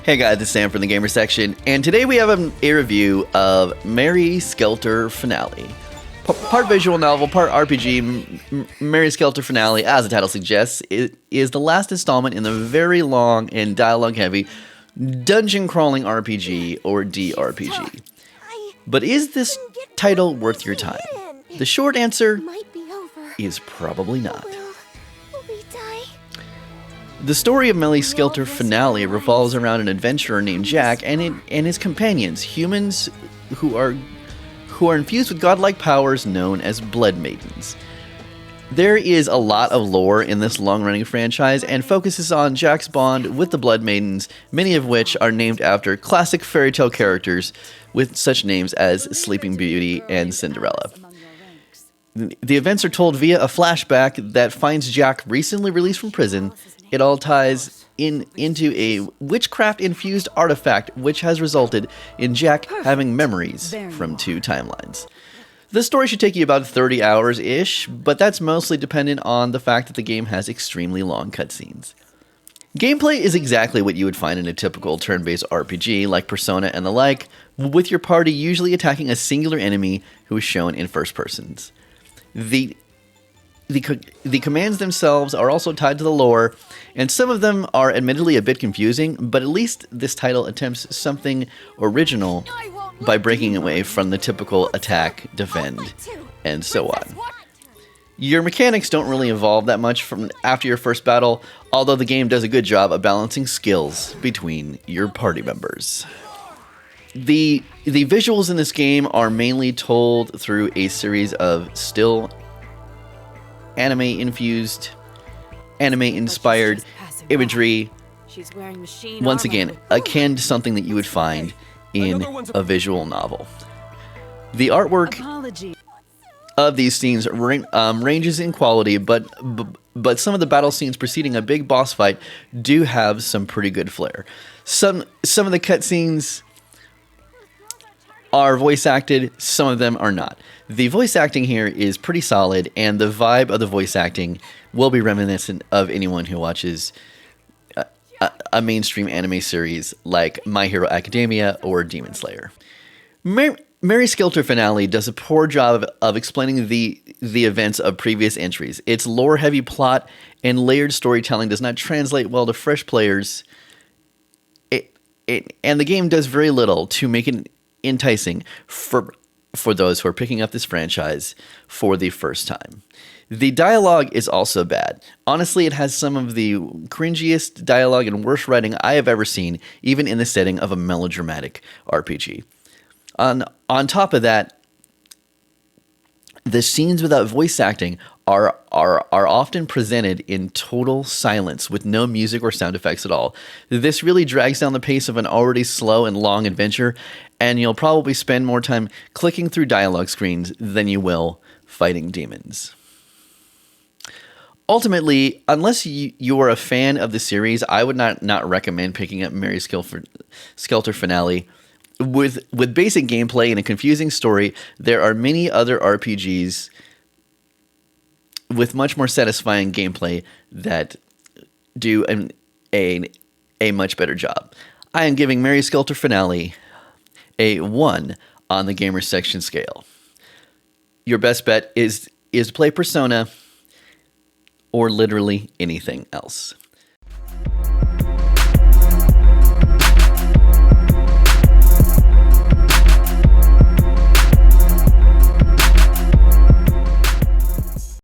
Hey guys, it's Sam from the Gamer Section, and today we have a review of Mary Skelter Finale. Part visual novel, part RPG, Mary Skelter Finale, as the title suggests, it is the last installment in the very long and dialogue-heavy dungeon crawling RPG, or DRPG. But is this title worth your time? The short answer is probably not. The story of Mary Skelter Finale revolves around an adventurer named Jack and his companions, humans who are infused with godlike powers known as Blood Maidens. There is a lot of lore in this long-running franchise and focuses on Jack's bond with the Blood Maidens, many of which are named after classic fairy tale characters with such names as Sleeping Beauty and Cinderella. The events are told via a flashback that finds Jack recently released from prison. It all ties into a witchcraft-infused artifact which has resulted in Jack having memories from two timelines. The story should take you about 30 hours-ish, but that's mostly dependent on the fact that the game has extremely long cutscenes. Gameplay is exactly what you would find in a typical turn-based RPG like Persona and the like, with your party usually attacking a singular enemy who is shown in first persons. The commands themselves are also tied to the lore, and some of them are admittedly a bit confusing, but at least this title attempts something original by breaking away from the typical attack, defend, and so on. Your mechanics don't really evolve that much from after your first battle, although the game does a good job of balancing skills between your party members. The visuals in this game are mainly told through a series of still anime-infused, anime-inspired imagery, once again, akin to something that you would find in a visual novel. The artwork of these scenes ranges in quality, but some of the battle scenes preceding a big boss fight do have some pretty good flair. Some of the cutscenes are voice acted, some of them are not. The voice acting here is pretty solid, and the vibe of the voice acting will be reminiscent of anyone who watches a mainstream anime series like My Hero Academia or Demon Slayer. Mary Skelter Finale does a poor job of explaining the events of previous entries. Its lore-heavy plot and layered storytelling does not translate well to fresh players, and the game does very little to make it enticing for those who are picking up this franchise for the first time. The dialogue is also bad. Honestly, it has some of the cringiest dialogue and worst writing I have ever seen, even in the setting of a melodramatic RPG. On top of that, the scenes without voice acting are often presented in total silence with no music or sound effects at all. This really drags down the pace of an already slow and long adventure, and you'll probably spend more time clicking through dialogue screens than you will fighting demons. Ultimately, unless you are a fan of the series, I would not recommend picking up Mary Skelter Finale. With basic gameplay and a confusing story, there are many other RPGs with much more satisfying gameplay that do a much better job. I am giving Mary Skelter Finale a 1 on the Gamer Section scale. Your best bet is to play Persona or literally anything else.